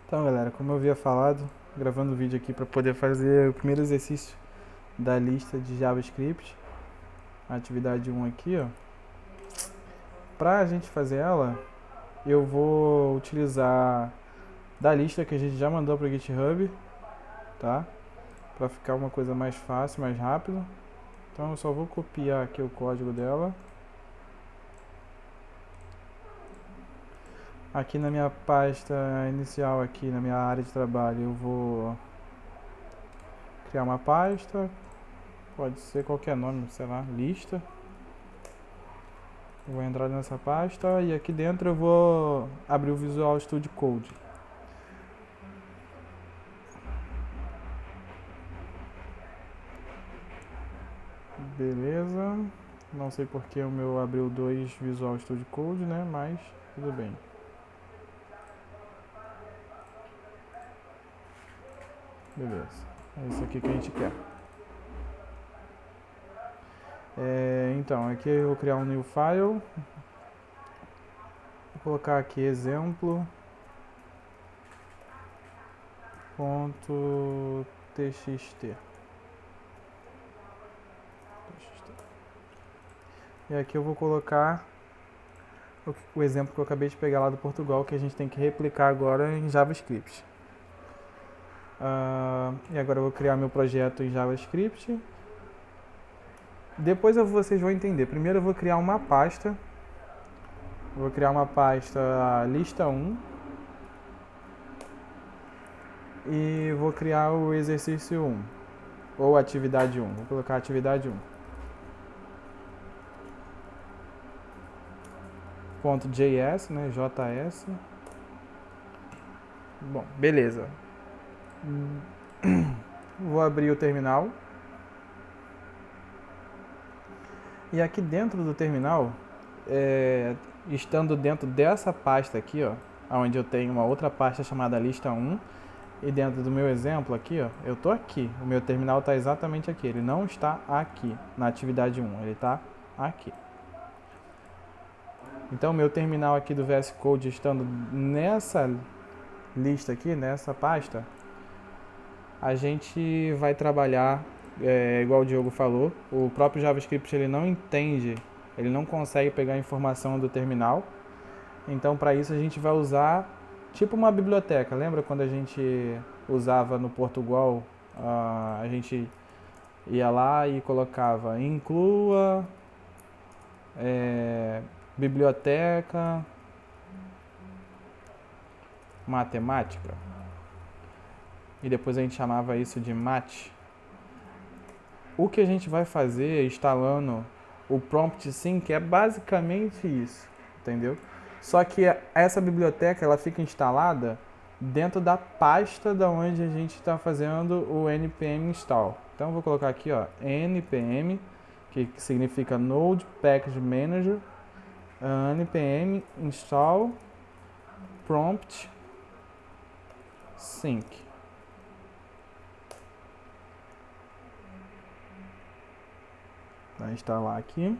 Então, galera, como eu havia falado, gravando o vídeo aqui para poder fazer o primeiro exercício da lista de JavaScript, a atividade 1 aqui, ó. Para a gente fazer ela, eu vou utilizar da lista que a gente já mandou para o GitHub, tá? Para ficar uma coisa mais fácil, mais rápido. Então eu só vou copiar aqui o código dela. Aqui na minha pasta inicial, aqui na minha área de trabalho, eu vou criar uma pasta, pode ser qualquer nome, sei lá, lista. Eu vou entrar nessa pasta e aqui dentro eu vou abrir o Visual Studio Code. Beleza. Não sei porque o meu abriu dois Visual Studio Code, né? Mas tudo bem. Beleza. É isso aqui que a gente quer. Então, aqui eu vou criar um new file. Vou colocar aqui exemplo .txt. E aqui eu vou colocar o exemplo que eu acabei de pegar lá do Portugal, que a gente tem que replicar agora em JavaScript. E agora eu vou criar meu projeto em JavaScript. Depois vocês vão entender. Primeiro eu vou criar uma pasta. Vou criar uma pasta lista 1. E vou criar o exercício 1. Ou atividade 1. Vou colocar atividade 1. .js, né? JS. Bom, beleza. Vou abrir o terminal. E aqui dentro do terminal, estando dentro dessa pasta aqui, ó, onde eu tenho uma outra pasta chamada lista 1, e dentro do meu exemplo aqui, ó, eu tô aqui. O meu terminal está exatamente aqui. Ele não está aqui na atividade 1, ele está aqui. Então, meu terminal aqui do VS Code estando nessa lista aqui, nessa pasta, a gente vai trabalhar, igual o Diogo falou, o próprio JavaScript ele não entende, ele não consegue pegar a informação do terminal. Então, para isso, a gente vai usar tipo uma biblioteca. Lembra quando a gente usava no Portugal, a gente ia lá e colocava inclua biblioteca matemática, e depois a gente chamava isso de mat. O que a gente vai fazer instalando o prompt sync é basicamente isso, entendeu? Só que essa biblioteca ela fica instalada dentro da pasta da onde a gente está fazendo o npm install. Então eu vou colocar aqui, ó, npm, que significa Node Package Manager, npm install prompt sync. Vai instalar aqui.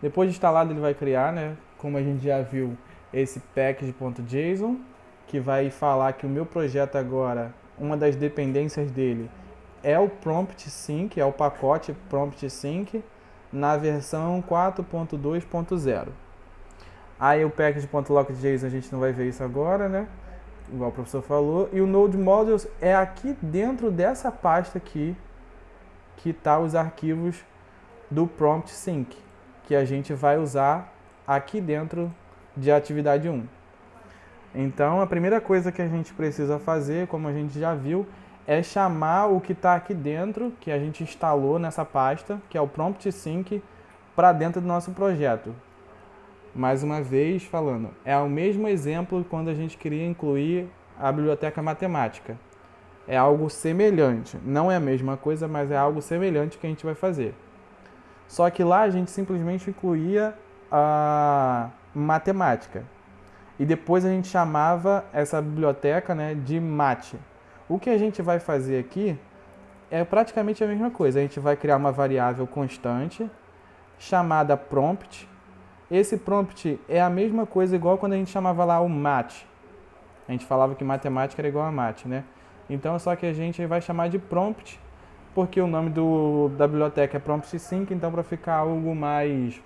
Depois de instalado ele vai criar, né, como a gente já viu, esse package.json, que vai falar que o meu projeto agora, uma das dependências dele é o prompt sync, é o pacote prompt sync na versão 4.2.0. Aí o package.lock.json a gente não vai ver isso agora, né? Igual o professor falou. E o Node Modules é aqui dentro dessa pasta aqui que tá os arquivos do prompt sync, que a gente vai usar aqui dentro de atividade 1. Então, a primeira coisa que a gente precisa fazer, como a gente já viu, é chamar o que está aqui dentro, que a gente instalou nessa pasta, que é o prompt sync, para dentro do nosso projeto. Mais uma vez falando, é o mesmo exemplo quando a gente queria incluir a biblioteca matemática. É algo semelhante, não é a mesma coisa, mas é algo semelhante que a gente vai fazer. Só que lá a gente simplesmente incluía a matemática. E depois a gente chamava essa biblioteca, né, de mat. O que a gente vai fazer aqui é praticamente a mesma coisa. A gente vai criar uma variável constante chamada prompt. Esse prompt é a mesma coisa igual quando a gente chamava lá o mat. A gente falava que matemática era igual a mate, né? Então, só que a gente vai chamar de prompt, porque o nome da biblioteca é prompt sync, então para ficar algo mais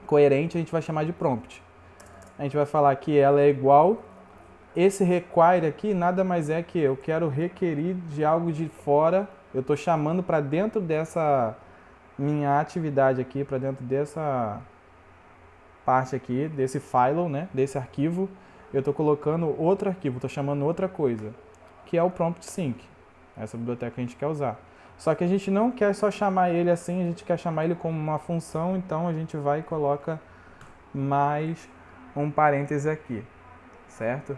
coerente, a gente vai chamar de prompt. A gente vai falar que ela é igual. Esse require aqui nada mais é que eu quero requerir de algo de fora, eu estou chamando para dentro dessa minha atividade aqui, para dentro dessa parte aqui, desse file, né, desse arquivo, eu estou colocando outro arquivo, estou chamando outra coisa, que é o prompt sync, essa biblioteca que a gente quer usar. Só que a gente não quer só chamar ele assim, a gente quer chamar ele como uma função, então a gente vai e coloca mais um parêntese aqui, certo?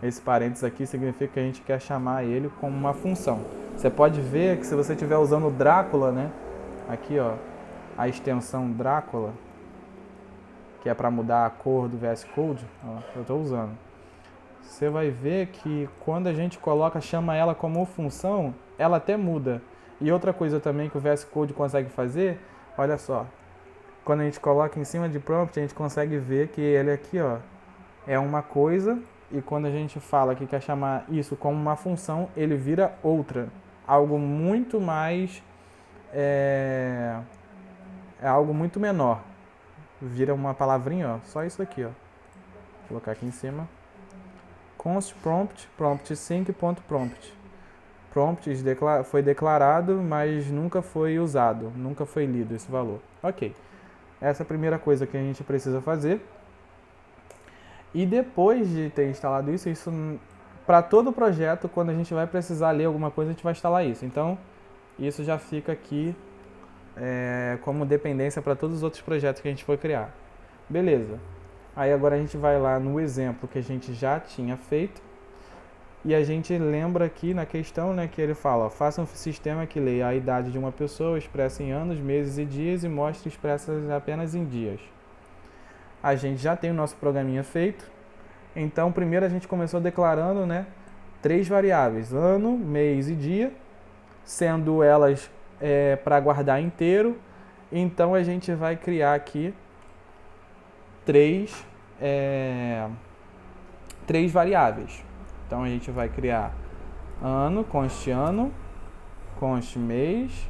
Esse parênteses aqui significa que a gente quer chamar ele como uma função. Você pode ver que se você estiver usando o Drácula, né? Aqui, ó, a extensão Drácula, que é para mudar a cor do VS Code, ó, eu estou usando. Você vai ver que quando a gente chama ela como função, ela até muda. E outra coisa também que o VS Code consegue fazer, olha só, quando a gente coloca em cima de prompt, a gente consegue ver que ele aqui, ó, é uma coisa, e quando a gente fala que quer chamar isso como uma função, ele vira outra. Algo muito mais... é algo muito menor. Vira uma palavrinha, ó, só isso aqui, ó. Vou colocar aqui em cima. Const prompt, prompt sync.prompt. Prompt foi declarado, mas nunca foi usado, nunca foi lido esse valor. Ok. Essa é a primeira coisa que a gente precisa fazer. E depois de ter instalado isso para todo o projeto, quando a gente vai precisar ler alguma coisa, a gente vai instalar isso. Então, isso já fica aqui como dependência para todos os outros projetos que a gente for criar. Beleza. Aí agora a gente vai lá no exemplo que a gente já tinha feito. E a gente lembra aqui na questão, né, que ele fala, ó, faça um sistema que leia a idade de uma pessoa, expressa em anos, meses e dias e mostre expressas apenas em dias. A gente já tem o nosso programinha feito. Então, primeiro a gente começou declarando, né, 3 variáveis, ano, mês e dia, sendo elas para guardar inteiro. Então, a gente vai criar aqui 3 variáveis. Então, a gente vai criar ano, const mês,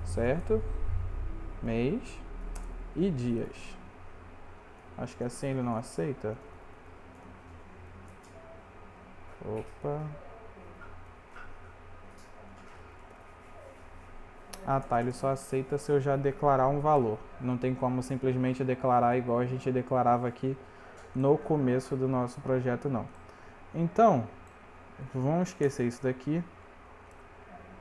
certo? Mês e dias. Acho que assim ele não aceita. Opa. Ah tá, ele só aceita se eu já declarar um valor. Não tem como simplesmente declarar igual a gente declarava aqui no começo do nosso projeto, não. Então, vamos esquecer isso daqui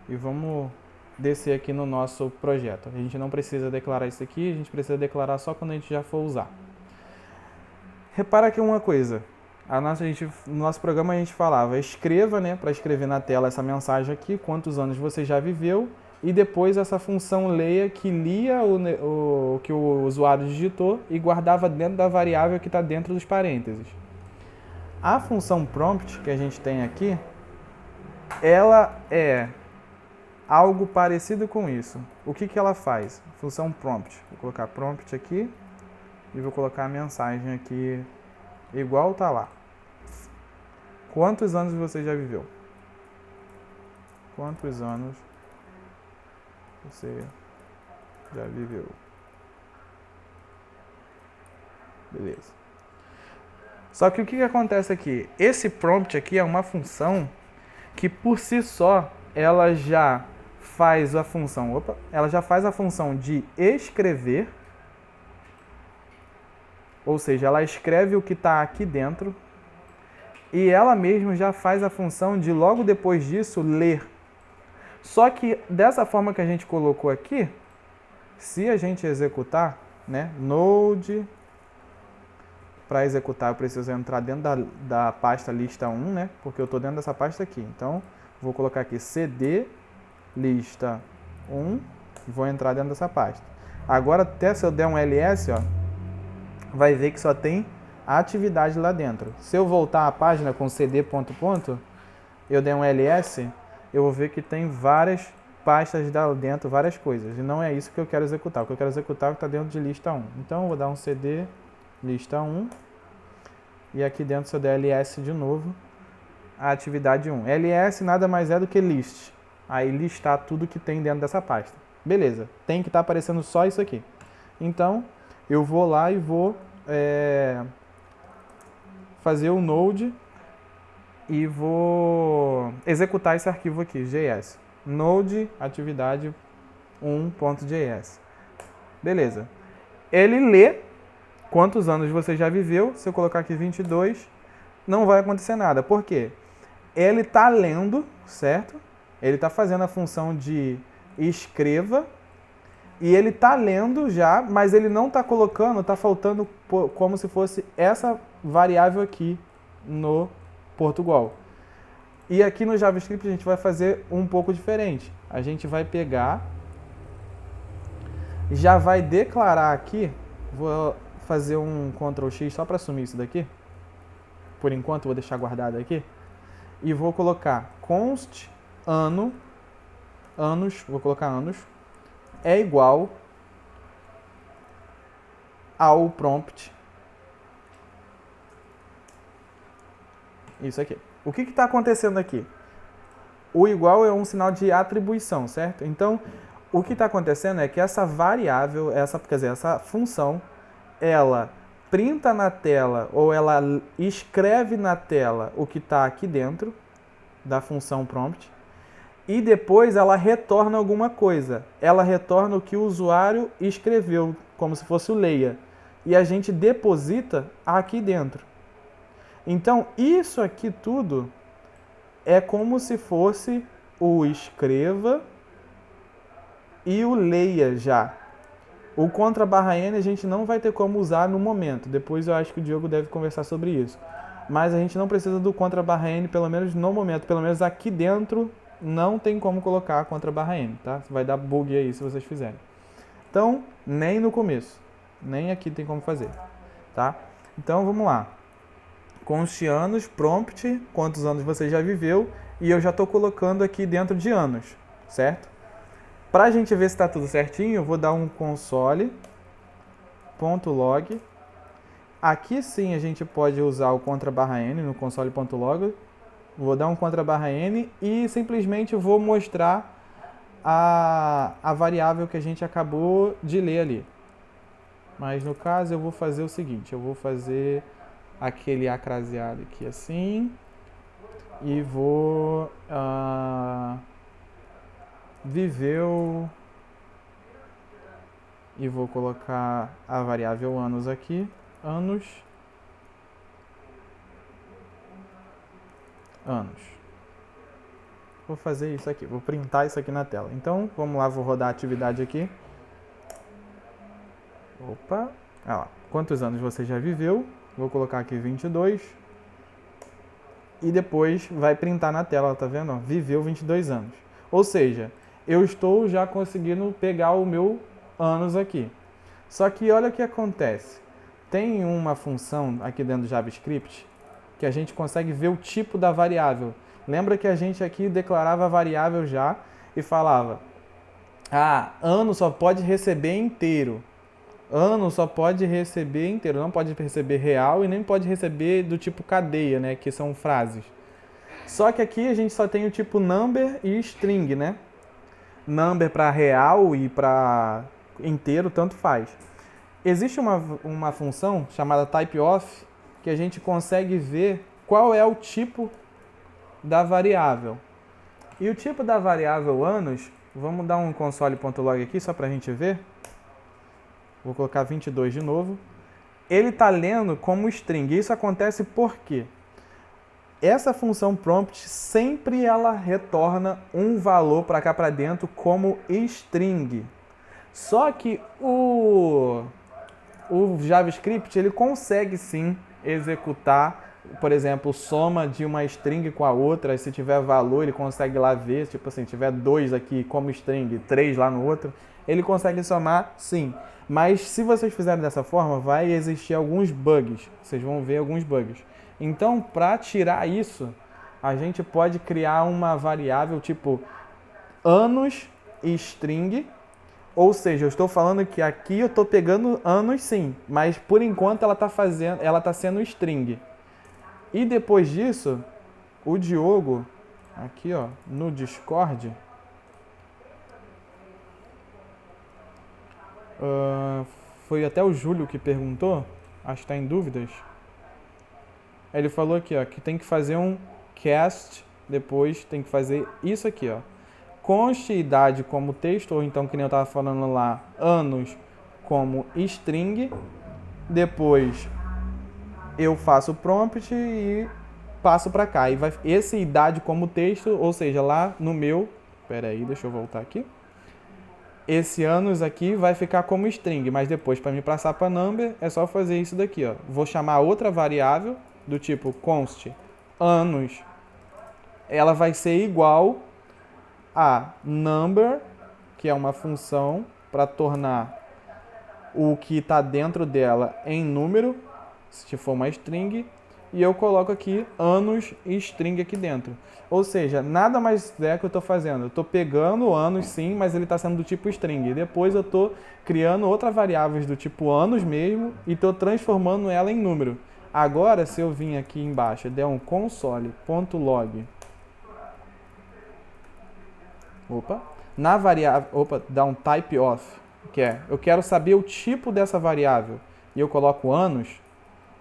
e vamos descer aqui no nosso projeto. A gente não precisa declarar isso aqui, a gente precisa declarar só quando a gente já for usar. Repara aqui uma coisa, no nosso programa a gente falava, escreva, né, para escrever na tela essa mensagem aqui, quantos anos você já viveu, e depois essa função leia que lia o que o usuário digitou e guardava dentro da variável que está dentro dos parênteses. A função prompt que a gente tem aqui, ela é algo parecido com isso. O que ela faz? Função prompt. Vou colocar prompt aqui e vou colocar a mensagem aqui igual tá lá. Quantos anos você já viveu? Quantos anos você já viveu? Beleza. Só que o que acontece aqui? Esse prompt aqui é uma função que por si só ela já faz a função, ela já faz a função de escrever, ou seja, ela escreve o que está aqui dentro e ela mesma já faz a função de logo depois disso ler. Só que dessa forma que a gente colocou aqui, se a gente executar, né, node, para executar eu preciso entrar dentro da pasta lista 1, né, porque eu estou dentro dessa pasta aqui. Então, vou colocar aqui cd lista 1 e vou entrar dentro dessa pasta. Agora, até se eu der um ls, ó, vai ver que só tem a atividade lá dentro. Se eu voltar à página com cd ponto, eu der um ls, eu vou ver que tem várias pastas lá dentro, várias coisas. E não é isso que eu quero executar. O que eu quero executar é o que está dentro de lista 1. Então, eu vou dar um cd lista 1. E aqui dentro, se eu der ls de novo, a atividade 1. ls nada mais é do que list. Aí listar tudo que tem dentro dessa pasta. Beleza, tem que estar aparecendo só isso aqui. Então, eu vou lá e vou fazer o node e vou executar esse arquivo aqui, JS. Node atividade 1.js. Beleza. Ele lê quantos anos você já viveu. Se eu colocar aqui 22, não vai acontecer nada. Por quê? Ele está lendo, certo? Ele está fazendo a função de escreva e ele está lendo já, mas ele não está colocando, está faltando como se fosse essa variável aqui no Portugal. E aqui no JavaScript a gente vai fazer um pouco diferente. A gente vai pegar, já vai declarar aqui, vou fazer um Ctrl X só para assumir isso daqui. Por enquanto vou deixar guardado aqui. E vou colocar const anos, vou colocar anos, é igual ao prompt. Isso aqui. O que está acontecendo aqui? O igual é um sinal de atribuição, certo? Então, o que está acontecendo é que essa variável, essa função, ela printa na tela ou ela escreve na tela o que está aqui dentro da função prompt e depois ela retorna alguma coisa. Ela retorna o que o usuário escreveu, como se fosse o leia. E a gente deposita aqui dentro. Então, isso aqui tudo é como se fosse o escreva e o leia já. O contra/n a gente não vai ter como usar no momento. Depois eu acho que o Diogo deve conversar sobre isso. Mas a gente não precisa do contra/n, pelo menos no momento. Pelo menos aqui dentro não tem como colocar contra/n, tá? Vai dar bug aí se vocês fizerem. Então, nem no começo. Nem aqui tem como fazer, tá? Então, vamos lá. Const anos, prompt, quantos anos você já viveu. E eu já estou colocando aqui dentro de anos, certo? Para a gente ver se está tudo certinho, eu vou dar um console.log. Aqui sim a gente pode usar o contra/n no console.log. Vou dar um contra/n e simplesmente vou mostrar a variável que a gente acabou de ler ali. Mas no caso eu vou fazer o seguinte, eu vou fazer aquele acraseado aqui assim e vou viveu e vou colocar a variável anos aqui, anos. Vou fazer isso aqui, vou printar isso aqui na tela. Então, vamos lá, vou rodar a atividade aqui. Opa, olha lá. Quantos anos você já viveu? Vou colocar aqui 22. E depois vai printar na tela, tá vendo? Viveu 22 anos. Ou seja, eu estou já conseguindo pegar o meu anos aqui. Só que olha o que acontece. Tem uma função aqui dentro do JavaScript que a gente consegue ver o tipo da variável. Lembra que a gente aqui declarava a variável já e falava: ano só pode receber inteiro. Ano só pode receber inteiro, não pode receber real e nem pode receber do tipo cadeia, né, que são frases. Só que aqui a gente só tem o tipo number e string, né? Number para real e para inteiro, tanto faz. Existe uma função chamada typeof que a gente consegue ver qual é o tipo da variável. E o tipo da variável anos, vamos dar um console.log aqui só para a gente ver. Vou colocar 22 de novo. Ele está lendo como string. Isso acontece por quê? Essa função prompt sempre ela retorna um valor para cá para dentro como string. Só que o JavaScript ele consegue sim executar, por exemplo, soma de uma string com a outra. Se tiver valor, ele consegue lá ver, tipo assim, tiver 2 aqui como string, 3 lá no outro, ele consegue somar sim. Mas se vocês fizerem dessa forma, vai existir alguns bugs. Vocês vão ver alguns bugs. Então, para tirar isso, a gente pode criar uma variável tipo anos string. Ou seja, eu estou falando que aqui eu estou pegando anos sim, mas por enquanto ela está sendo string. E depois disso, O Diogo, aqui ó, no Discord, foi até o Júlio que perguntou, acho que está em dúvidas. Ele falou aqui ó, que tem que fazer um cast, depois tem que fazer isso aqui ó. Conste idade como texto, ou então que nem eu estava falando lá, anos como string. Depois eu faço o prompt e passo para cá. E vai esse idade como texto, ou seja, lá no meu, espera aí, deixa eu voltar aqui. Esse anos aqui vai ficar como string, mas depois para me passar para number é só fazer isso daqui, ó. Vou chamar outra variável do tipo const anos. Ela vai ser igual a number, que é uma função para tornar o que está dentro dela em número, se for uma string, e eu coloco aqui anos e string aqui dentro. Ou seja, nada mais é que eu estou fazendo. Eu estou pegando anos sim, mas ele está sendo do tipo string. Depois eu estou criando outras variáveis do tipo anos mesmo e estou transformando ela em número. Agora, se eu vim aqui embaixo e der um console.log, na variável, dá um type of, que é, eu quero saber o tipo dessa variável, e eu coloco anos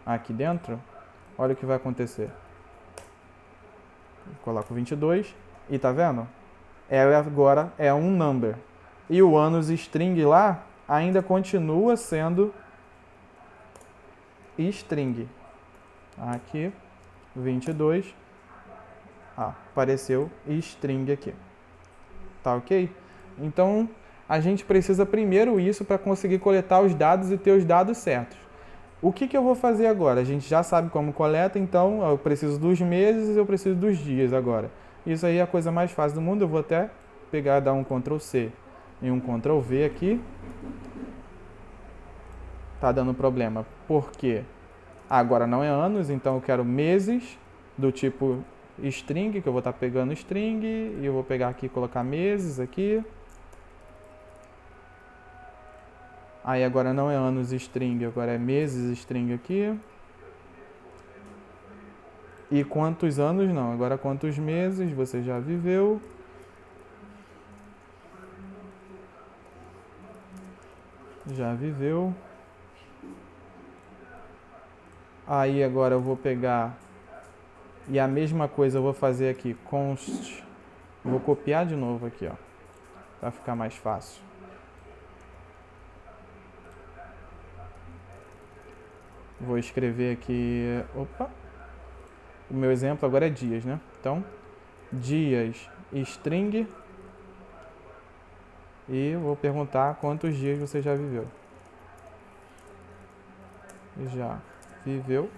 aqui dentro, olha o que vai acontecer. Eu coloco 22 e tá vendo? Ela agora é um number. E o anos string lá ainda continua sendo string. Aqui, 22, apareceu string aqui. Tá ok? Então, a gente precisa primeiro isso para conseguir coletar os dados e ter os dados certos. O que eu vou fazer agora? A gente já sabe como coleta, então eu preciso dos meses e eu preciso dos dias agora. Isso aí é a coisa mais fácil do mundo. Eu vou até pegar, dar um Ctrl C e um Ctrl V aqui. Tá dando problema. Por quê? Agora não é anos, então eu quero meses do tipo string, que eu vou estar pegando string, e eu vou pegar aqui e colocar meses aqui. Aí agora não é anos string, agora é meses string aqui. E quantos anos não, agora quantos meses você já viveu. Já viveu. Aí agora eu vou pegar e a mesma coisa eu vou fazer aqui, const. Vou copiar de novo aqui, ó, para ficar mais fácil. Vou escrever aqui, o meu exemplo agora é dias, né? Então, dias string e vou perguntar quantos dias você já viveu. Já viveu.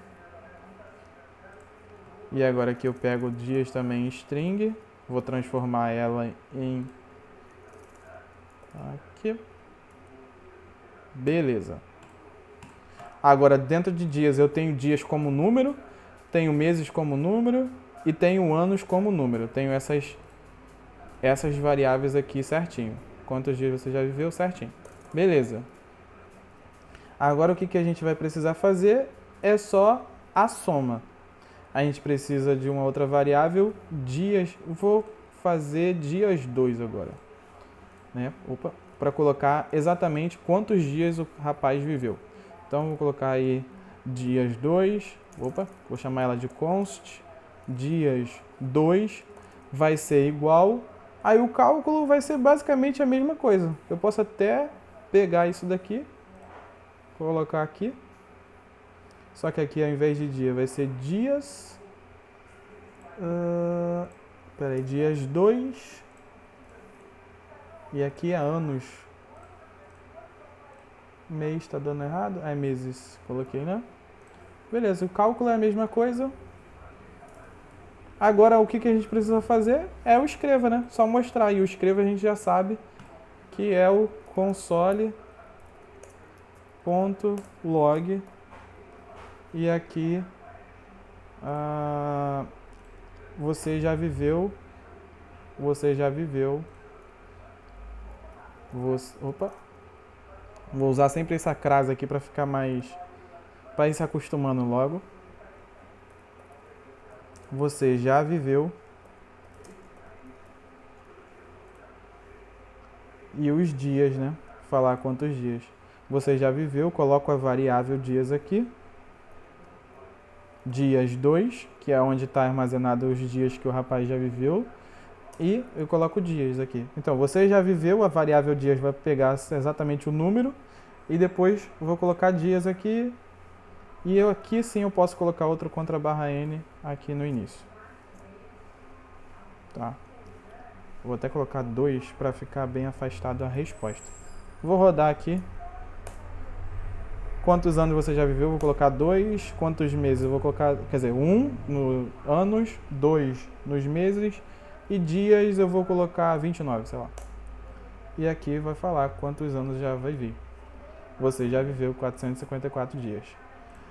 E agora aqui eu pego dias também string, vou transformar ela em aqui. Beleza. Agora dentro de dias eu tenho dias como número, tenho meses como número e tenho anos como número. Tenho essas variáveis aqui certinho. Quantos dias você já viveu certinho. Beleza. Agora o que a gente vai precisar fazer é só a soma. A gente precisa de uma outra variável, dias. Vou fazer dias 2 agora. Né? Para colocar exatamente quantos dias o rapaz viveu. Então vou colocar aí dias 2. Vou chamar ela de const. Dias 2 vai ser igual. Aí o cálculo vai ser basicamente a mesma coisa. Eu posso até pegar isso daqui, colocar aqui. Só que aqui ao invés de dia vai ser dias. Dias 2. E aqui é anos. Mês tá dando errado? É meses. Coloquei, né? Beleza, o cálculo é a mesma coisa. Agora o que a gente precisa fazer é o escreva, né? Só mostrar. E o escreva a gente já sabe que é o console.log. E aqui você já viveu. Vou usar sempre essa crase aqui para ficar mais, para ir se acostumando logo. você já viveu e os dias, né? Falar quantos dias você já viveu, coloco a variável dias aqui. Dias 2, que é onde está armazenado os dias que o rapaz já viveu. E eu coloco dias aqui. Então, você já viveu, a variável dias vai pegar exatamente o número. E depois eu vou colocar dias aqui. E eu aqui sim eu posso colocar outro contra barra N aqui no início. Tá? Vou até colocar 2 para ficar bem afastado a resposta. Vou rodar aqui. Quantos anos você já viveu? Vou colocar 2. Quantos meses? Eu vou colocar, quer dizer, 1 nos anos, 2 nos meses e dias eu vou colocar 29, sei lá. E aqui vai falar quantos anos já vai vir. Você já viveu 454 dias.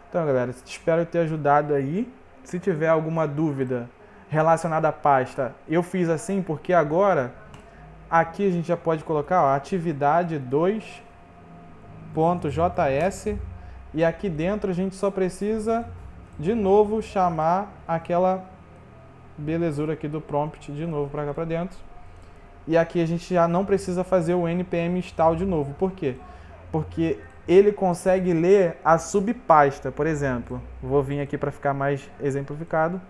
Então, galera, espero ter ajudado aí. Se tiver alguma dúvida relacionada à pasta, eu fiz assim porque agora aqui a gente já pode colocar ó, atividade 2.js e aqui dentro a gente só precisa de novo chamar aquela belezura aqui do prompt de novo para cá para dentro. E aqui a gente já não precisa fazer o npm install de novo. Por quê? Porque ele consegue ler a subpasta. Por exemplo, vou vir aqui para ficar mais exemplificado.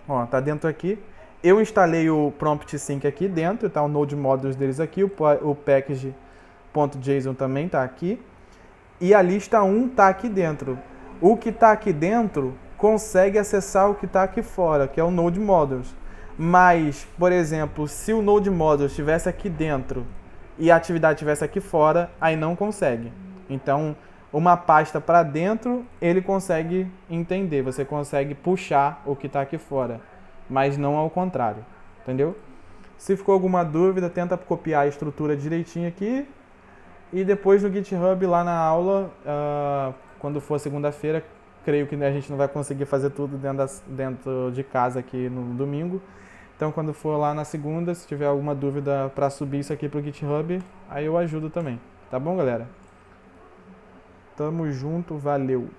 Ó, tá dentro aqui. Eu instalei o prompt sync aqui dentro, tá o node modules deles aqui, o package.json também tá aqui. E a lista 1 tá aqui dentro. O que tá aqui dentro consegue acessar o que tá aqui fora, que é o node modules. Mas, por exemplo, se o node modules estivesse aqui dentro e a atividade estivesse aqui fora, aí não consegue. Então, uma pasta para dentro, ele consegue entender, você consegue puxar o que está aqui fora, mas não ao contrário, entendeu? Se ficou alguma dúvida, tenta copiar a estrutura direitinho aqui e depois no GitHub, lá na aula, quando for segunda-feira, creio que a gente não vai conseguir fazer tudo dentro de casa aqui no domingo. Então, quando for lá na segunda, se tiver alguma dúvida para subir isso aqui para o GitHub, aí eu ajudo também. Tá bom, galera? Tamo junto, valeu!